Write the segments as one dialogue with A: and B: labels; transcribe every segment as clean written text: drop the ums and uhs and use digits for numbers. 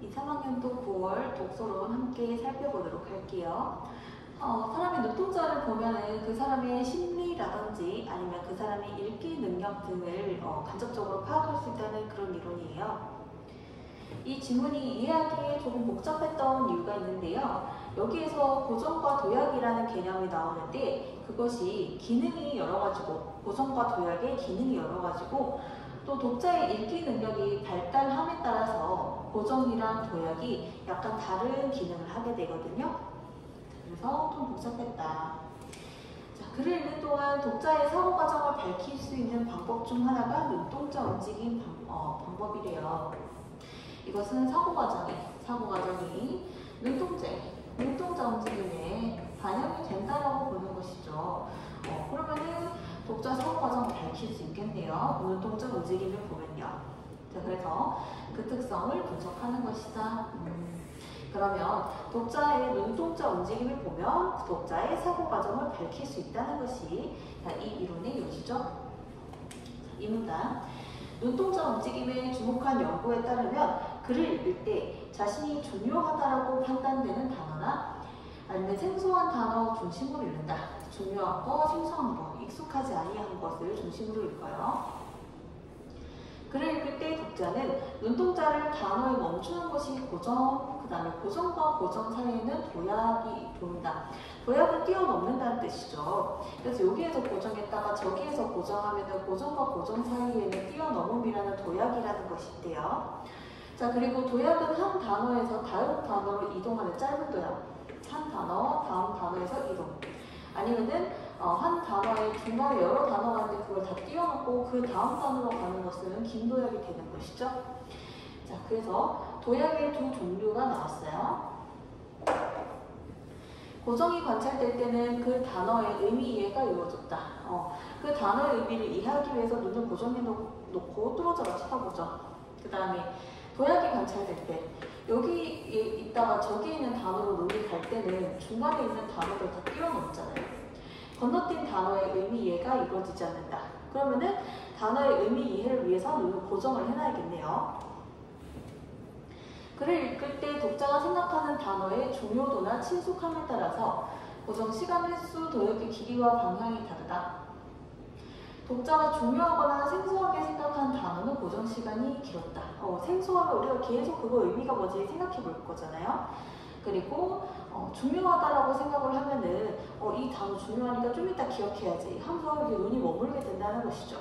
A: 3학년도 9월 독서론 함께 살펴보도록 할게요. 사람의 눈동자를 보면은 그 사람의 심리라든지 아니면 그 사람의 읽기 능력 등을 간접적으로 파악할 수 있다는 그런 이론이에요. 이 지문이 이해하기에 조금 복잡했던 이유가 있는데요. 여기에서 고정과 도약이라는 개념이 나오는데 그것이 기능이 여러 가지고 고정과 도약의 기능이 여러 가지고 또 독자의 읽기 능력이 발달함에 따라서 고정이랑 도약이 약간 다른 기능을 하게 되거든요. 그래서 좀 복잡했다. 자, 글을 읽는 동안 독자의 사고 과정을 밝힐 수 있는 방법 중 하나가 눈동자 움직임 방법이래요. 이것은 사고 과정이 눈동자 움직임에 반영이 된다라고 보는 것이죠. 그러면은 독자 사고 과정을 밝힐 수 있겠네요. 눈동자 움직임을 보면요. 자, 그래서 그 특성을 분석하는 것이다. 그러면 독자의 눈동자 움직임을 보면 그 독자의 사고 과정을 밝힐 수 있다는 것이 이 이론의 요지죠. 이 문단. 눈동자 움직임에 주목한 연구에 따르면 글을 읽을 때 자신이 중요하다라고 판단되는 단어나 아니면 생소한 단어 중심으로 읽는다. 중요한 거, 생소한 거, 익숙하지 아니한 것을 중심으로 읽어요. 글을 읽을 때 독자는 눈동자를 단어에 멈추는 것이 고정, 그 다음에 고정과 고정 사이에는 도약이 보인다. 도약은 뛰어넘는다는 뜻이죠. 그래서 여기에서 고정했다가 저기에서 고정하면 고정과 고정 사이에는 뛰어넘음이라는 도약이라는 것이 있대요. 자, 그리고 도약은 한 단어에서 다음 단어로 이동하는 짧은 도약. 한 단어, 다음 단어에서 이동. 아니면은 한 단어에 중간에 여러 단어가 있는데 그걸 다 띄워놓고 그 다음 단어로 가는 것은 긴 도약이 되는 것이죠. 자, 그래서 도약의 두 종류가 나왔어요. 고정이 관찰될 때는 그 단어의 의미 이해가 이루어졌다. 그 단어의 의미를 이해하기 위해서 눈을 고정해 놓고 뚫어져라 쳐다보죠. 그 다음에 도약이 관찰될 때 여기 있다가 저기 있는 단어로 눈이 갈 때는 중간에 있는 단어를 다 띄워놓잖아요. 건너뛴 단어의 의미 이해가 이루어지지 않는다. 그러면은 단어의 의미 이해를 위해서 눈을 고정을 해놔야겠네요. 글을 읽을 때 독자가 생각하는 단어의 중요도나 친숙함에 따라서 고정 시간 횟수, 도역의 길이와 방향이 다르다. 독자가 중요하거나 생소하게 생각한 단어는 고정 시간이 길었다. 생소하면 우리가 계속 그거 의미가 뭐지 생각해 볼 거잖아요. 그리고 중요하다라고 생각을 하면은 이 단어 중요하니까 좀 이따 기억해야지 하면서 눈이 머물게 된다는 것이죠.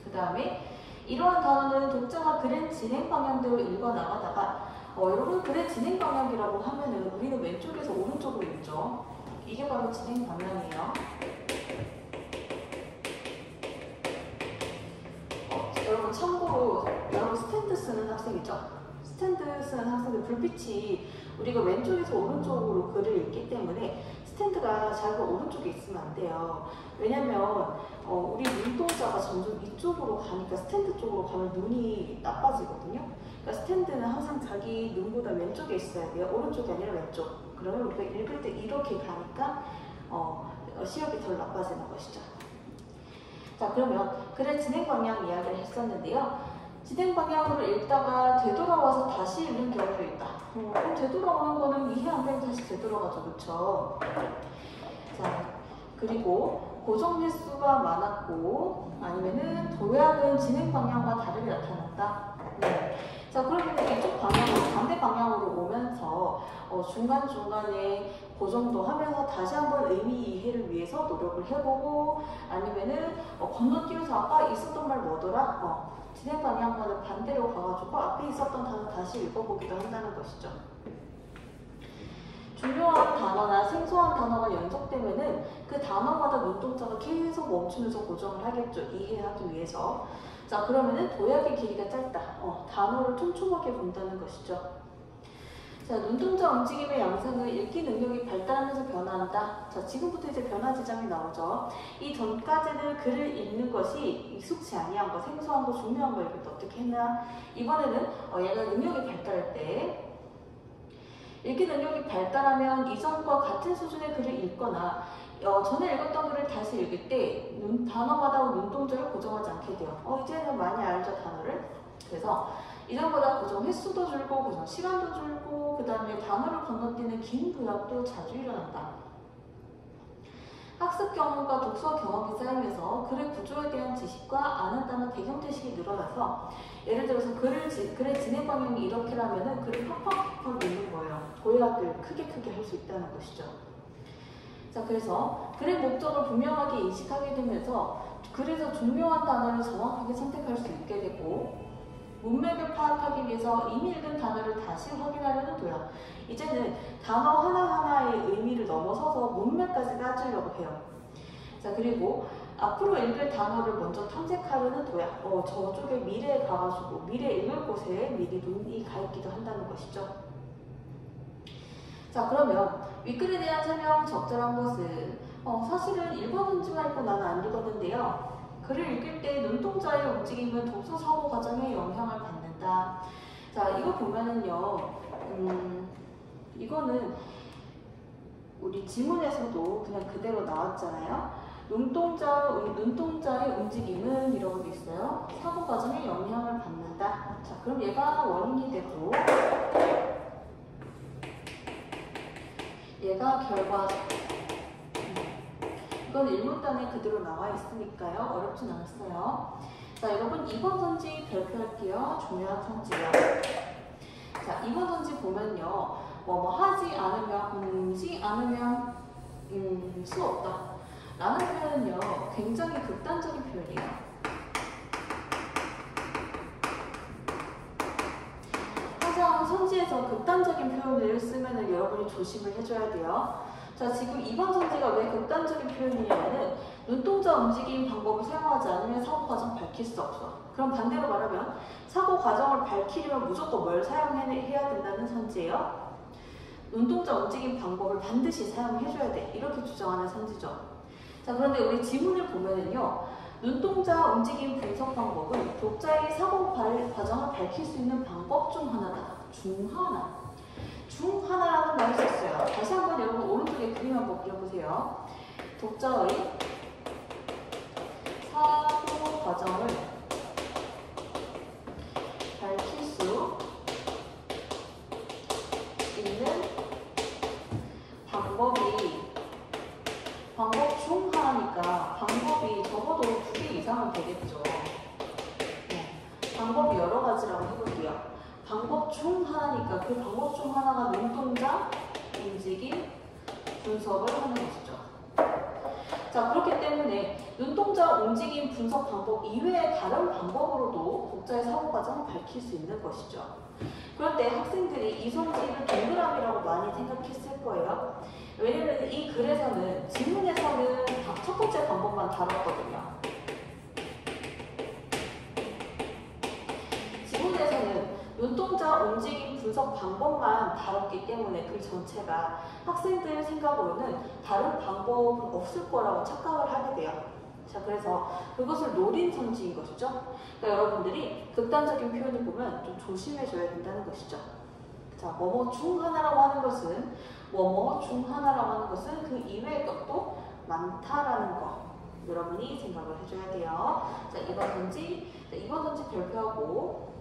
A: 그 다음에 이러한 단어는 독자가 글의 진행 방향대로 읽어 나가다가 여러분 글의 진행 방향이라고 하면은 우리는 왼쪽에서 오른쪽으로 읽죠. 이게 바로 진행 방향이에요. 여러분 참고로 여러분 스탠드 쓰는 학생이죠. 스탠드 쓰는 학생들 불빛이 우리가 왼쪽에서 오른쪽으로 글을 읽기 때문에 스탠드가 자기가 오른쪽에 있으면 안 돼요. 왜냐면 우리 눈동자가 점점 이쪽으로 가니까 스탠드 쪽으로 가면 눈이 나빠지거든요. 그러니까 스탠드는 항상 자기 눈보다 왼쪽에 있어야 돼요. 오른쪽이 아니라 왼쪽. 그러면 우리가 읽을 때 이렇게 가니까 시력이 덜 나빠지는 것이죠. 자, 그러면 글의 진행 방향 이야기를 했었는데요. 진행 방향으로 읽다가 되돌아와서 다시 읽는 경우도 있다. 그럼 되돌아오는 거는 이해 안 되면 다시 되돌아가죠. 그쵸? 자, 그리고 고정 횟수가 많았고 아니면은 도약은 진행 방향과 다르게 나타났다. 네. 자, 그러면 이쪽 방향으로 반대 방향으로 오면서 중간중간에 고정도 하면서 다시 한번 의미 이해를 위해서 노력을 해보고 아니면은 건너뛰어서 아까 있었던 말 뭐더라? 진행 방향과는 반대로 가가지고 앞에 있었던 단어 다시 읽어보기도 한다는 것이죠. 중요한 단어나 생소한 단어가 연속되면은 그 단어마다 눈동자가 계속 멈추면서 고정을 하겠죠. 이해하기 위해서. 자, 그러면은 도약의 길이가 짧다. 단어를 촘촘하게 본다는 것이죠. 자, 눈동자 움직임의 양상은 읽기 능력이 발달하면서 변화한다. 자, 지금부터 이제 변화 지점이 나오죠. 이 전까지는 글을 읽는 것이 익숙치 아니한 거, 생소한 거, 중요한 거 읽을 때 어떻게 했나? 이번에는 얘가 능력이 발달할 때 읽기 능력이 발달하면 이전과 같은 수준의 글을 읽거나 전에 읽었던 글을 다시 읽을 때 단어마다 눈동자를 고정하지 않게 돼요. 이제는 많이 알죠, 단어를. 그래서 이전보다 고정 횟수도 줄고 고정 시간도 줄고 그 다음에 단어를 건너뛰는 긴 도약도 자주 일어난다. 학습 경험과 독서 경험이 쌓이면서 글의 구조에 대한 지식과 아는 단어 대경 지식이 늘어나서 예를 들어서 글의 진행 방향이 이렇게라면은 글을 팍팍팍 읽는 거예요. 도약을 크게 할 수 있다는 것이죠. 자, 그래서 글의 목적을 분명하게 인식하게 되면서 글에서 중요한 단어를 정확하게 선택할 수 있게 되고 문맥을 파악하기 위해서 이미 읽은 단어를 다시 확인하려는 도약. 이제는 단어 하나하나의 의미를 넘어서서 문맥까지 따지려고 해요. 자, 그리고 앞으로 읽을 단어를 먼저 탐색하려는 도약. 저쪽에 미래에 가가지고 미래 읽을 곳에 미리 눈이 가 있기도 한다는 것이죠. 자, 그러면 윗글에 대한 설명 적절한 것은 사실은 읽어본지만 있고 나는 안 읽었는데요. 글을 읽을 때 눈동자의 움직임은 독서 사고 과정에 영향을 받는다. 자, 이거 보면은요, 이거는 우리 지문에서도 그냥 그대로 나왔잖아요. 눈동자의 움직임은 이라고 돼 있어요. 사고 과정에 영향을 받는다. 자, 그럼 얘가 원인이 되고, 얘가 결과죠. 이건 일문단에 그대로 나와 있으니까요. 어렵진 않았어요. 자, 여러분 2번 선지 발표할게요. 중요한 선지요. 자, 2번 선지 보면요. 하지 않으면 수 없다. 라는 표현은요. 굉장히 극단적인 표현이에요. 항상 선지에서 극단적인 표현을 쓰면 여러분이 조심을 해줘야 돼요. 자, 지금 2번 선지가 왜 극단적인 표현이냐면은 눈동자 움직임 방법을 사용하지 않으면 사고 과정 밝힐 수 없어. 그럼 반대로 말하면 사고 과정을 밝히려면 무조건 뭘 사용해야 된다는 선지예요? 눈동자 움직임 방법을 반드시 사용해줘야 돼. 이렇게 주장하는 선지죠. 자, 그런데 우리 지문을 보면은요. 눈동자 움직임 분석 방법은 독자의 사고 과정을 밝힐 수 있는 방법 중 하나다. 중 하나라는 말을 썼어요. 다시 한번 여러분 오른쪽에 그림 한번 그려보세요. 독자의 사고 과정을 밝힐 수 있는 방법 중 하나니까 방법이 적어도 2개 이상은 되겠죠. 방법이 여러 가지라고 해볼게요. 방법 중 하나니까 그 방법 중 하나가 눈동자 움직임 분석을 하는 것이죠. 자, 그렇기 때문에 눈동자 움직임 분석 방법 이외의 다른 방법으로도 독자의 사고 과정을 밝힐 수 있는 것이죠. 그럴 때 학생들이 이 선지를 동그라미라고 많이 생각했을 거예요. 왜냐면 이 글에서는 지문에서는 첫 번째 방법만 다뤘거든요. 지문에서는 눈동자 움직임 분석 방법만 다뤘기 때문에 글 전체가 학생들 생각으로는 다른 방법은 없을 거라고 착각을 하게 돼요. 자, 그래서 그것을 노린 선지인 것이죠. 그러니까 여러분들이 극단적인 표현을 보면 좀 조심해줘야 된다는 것이죠. 자, 뭐뭐 중 하나라고 하는 것은 그 이외의 것도 많다라는 거 여러분이 생각을 해줘야 돼요. 자, 2번 선지 발표하고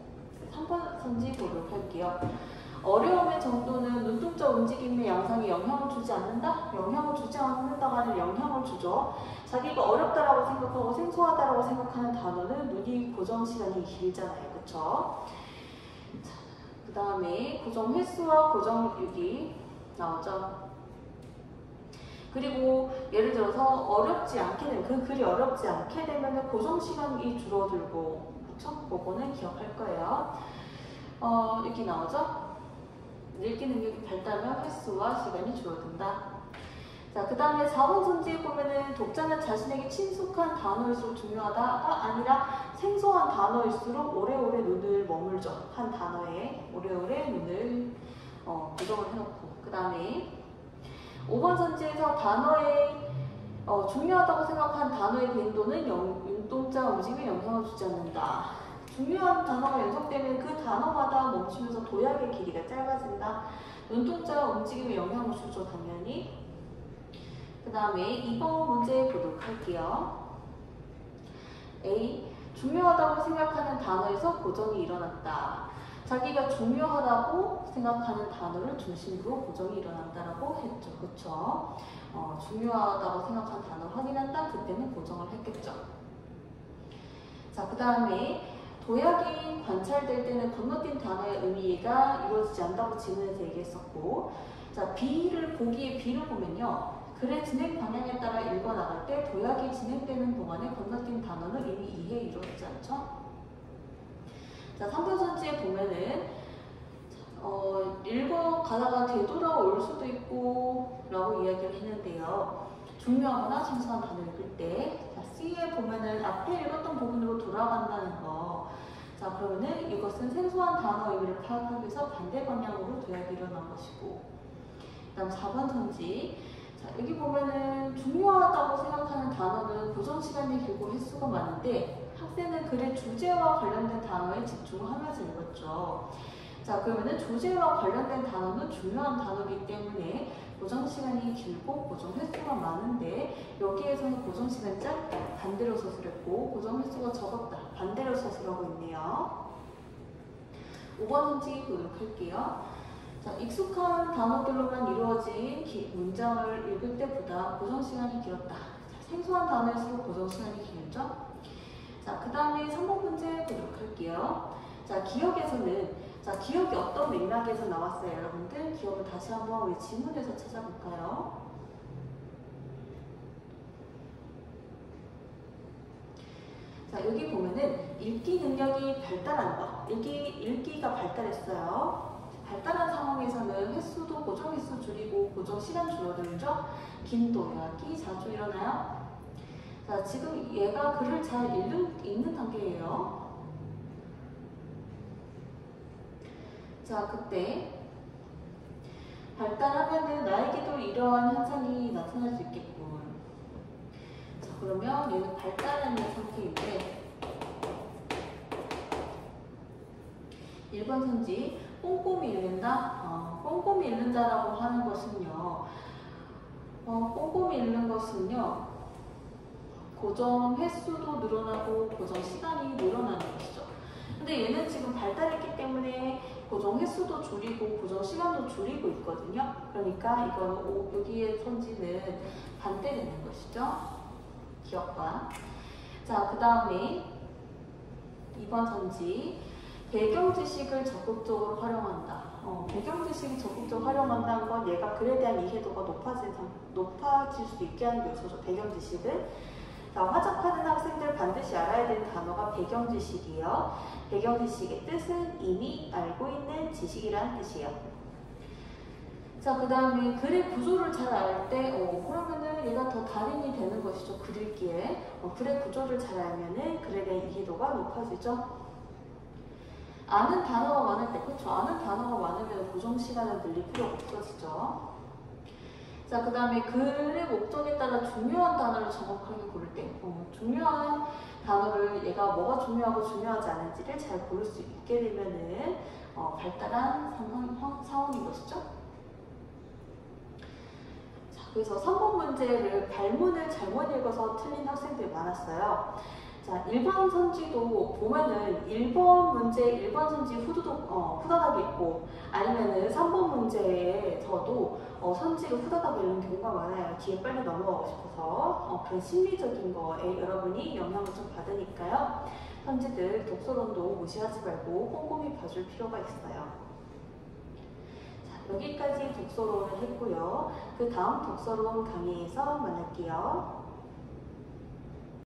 A: 3번 선지 보도록 할게요. 어려움의 정도는 눈동자 움직임의 양상에 영향을 주지 않는다? 영향을 주지 않는다가 아니라 영향을 주죠. 자기가 어렵다라고 생각하고 생소하다라고 생각하는 단어는 눈이 고정 시간이 길잖아요. 그쵸? 그 다음에 고정 횟수와 고정 유기 나오죠. 그리고 예를 들어서 어렵지 않게 되면 그 글이 어렵지 않게 되면 고정 시간이 줄어들고 그쵸? 그거는 기억할 거예요. 여기 나오죠? 읽기 능력이 발달하면 횟수와 시간이 줄어든다. 자, 그 다음에 4번 선지에 보면은 독자는 자신에게 친숙한 단어일수록 중요하다가 아니라 생소한 단어일수록 오래오래 눈을 머물죠. 한 단어에 오래오래 눈을 고정을 해놓고. 그 다음에 5번 선지에서 단어에 중요하다고 생각한 단어의 빈도는 눈동자 움직임에 영향을 주지 않는다. 중요한 단어가 연속되면 그 단어마다 멈추면서 도약의 길이가 짧아진다. 눈동자 움직임에 영향을 주죠, 당연히. 그 다음에 2번 문제 보도록 할게요. A. 중요하다고 생각하는 단어에서 고정이 일어났다. 자기가 중요하다고 생각하는 단어를 중심으로 고정이 일어난다라고 했죠. 그쵸? 중요하다고 생각한 단어를 확인한다. 그때는 고정을 했겠죠. 자, 그 다음에 도약이 관찰될 때는 건너뛴 단어의 의미가 이루어지지 않는다고 지문에서 얘기했었고, 자, B를 보면요. 글의 진행 방향에 따라 읽어나갈 때 도약이 진행되는 동안에 건너뛴 단어는 이미 이해에 이루어지지 않죠? 자, 3번 선지에 보면은 읽어가다가 되돌아올 수도 있고 라고 이야기를 했는데요. 중요하거나 생소한 단어 읽을 때, 자, C에 보면은 앞에 읽었던 부분으로 돌아간다는 거. 자, 그러면은 이것은 생소한 단어 의미를 파악하기 위해서 반대 방향으로 도약이 일어난 것이고, 그 다음 4번 선지. 자, 여기 보면은 중요하다고 생각하는 단어는 고정 시간이 길고 횟수가 많은데 학생은 글의 주제와 관련된 단어에 집중하면서 읽었죠. 자, 그러면은 주제와 관련된 단어는 중요한 단어이기 때문에 고정 시간이 길고 고정 횟수가 많은데 여기에서는 고정 시간이 짧다. 반대로 서술했고 고정 횟수가 적었다. 반대로 서술하고 있네요. 5번 선지 보도록 할게요. 자, 익숙한 단어들로만 이루어진 문장을 읽을 때보다 고정 시간이 길었다. 자, 생소한 단어일수록 고정 시간이 길죠? 자, 그 다음에 3번 문제 보도록 할게요. 자, 기억에서는, 자, 기억이 어떤 맥락에서 나왔어요, 여러분들? 기억을 다시 한번 우리 지문에서 찾아볼까요? 자, 여기 보면은 읽기 능력이 발달한 거. 읽기가 발달했어요. 발달한 상황에서는 횟수도 고정 횟수 줄이고 고정 시간 줄어들죠? 긴 도약이 자주 일어나요. 자, 지금 얘가 글을 잘 읽는 단계예요. 자, 그때 발달하면은 나에게도 이러한 현상이 나타날 수 있겠군. 자, 그러면 얘는 발달하는 상태인데 1번 선지 꼼꼼히 읽는다? 꼼꼼히 읽는다라고 하는 것은요. 꼼꼼히 읽는 것은요. 고정 횟수도 늘어나고 고정 시간이 늘어나는 것이죠. 근데 얘는 지금 발달했기 때문에 고정 횟수도 줄이고 고정 시간도 줄이고 있거든요. 그러니까 이거는 여기에 선지는 반대되는 것이죠. 기억과. 자, 그 다음에 2번 선지. 배경 지식을 적극적으로 활용한다. 배경 지식을 적극적으로 활용한다는 건 얘가 글에 대한 이해도가 높아질 수 있게 하는 요소죠. 배경 지식을. 자, 화작하는 학생들 반드시 알아야 되는 단어가 배경 지식이에요. 배경 지식의 뜻은 이미 알고 있는 지식이라는 뜻이에요. 자, 그 다음에 글의 구조를 잘 알 때, 그러면은 얘가 더 달인이 되는 것이죠. 글 읽기에. 글의 구조를 잘 알면은 글에 대한 이해도가 높아지죠. 아는 단어가 많을 때, 그렇죠. 아는 단어가 많으면 고정 시간을 늘릴 필요가 없어지죠. 자, 그 다음에 글의 목적에 따라 중요한 단어를 정확하게 고를 때, 중요한 단어를 얘가 뭐가 중요하고 중요하지 않은지를 잘 고를 수 있게 되면은 발달한 상황인 것이죠. 자, 그래서 3번 문제를 발문을 잘못 읽어서 틀린 학생들이 많았어요. 자, 1번 선지도 보면은 1번 문제 1번 선지 후다닥 읽고 아니면은 3번 문제에서도 선지를 후다닥 읽는 경우가 많아요. 뒤에 빨리 넘어가고 싶어서 그런 심리적인 거에 여러분이 영향을 좀 받으니까요. 선지들 독서론도 무시하지 말고 꼼꼼히 봐줄 필요가 있어요. 자, 여기까지 독서론을 했고요. 그 다음 독서론 강의에서 만날게요.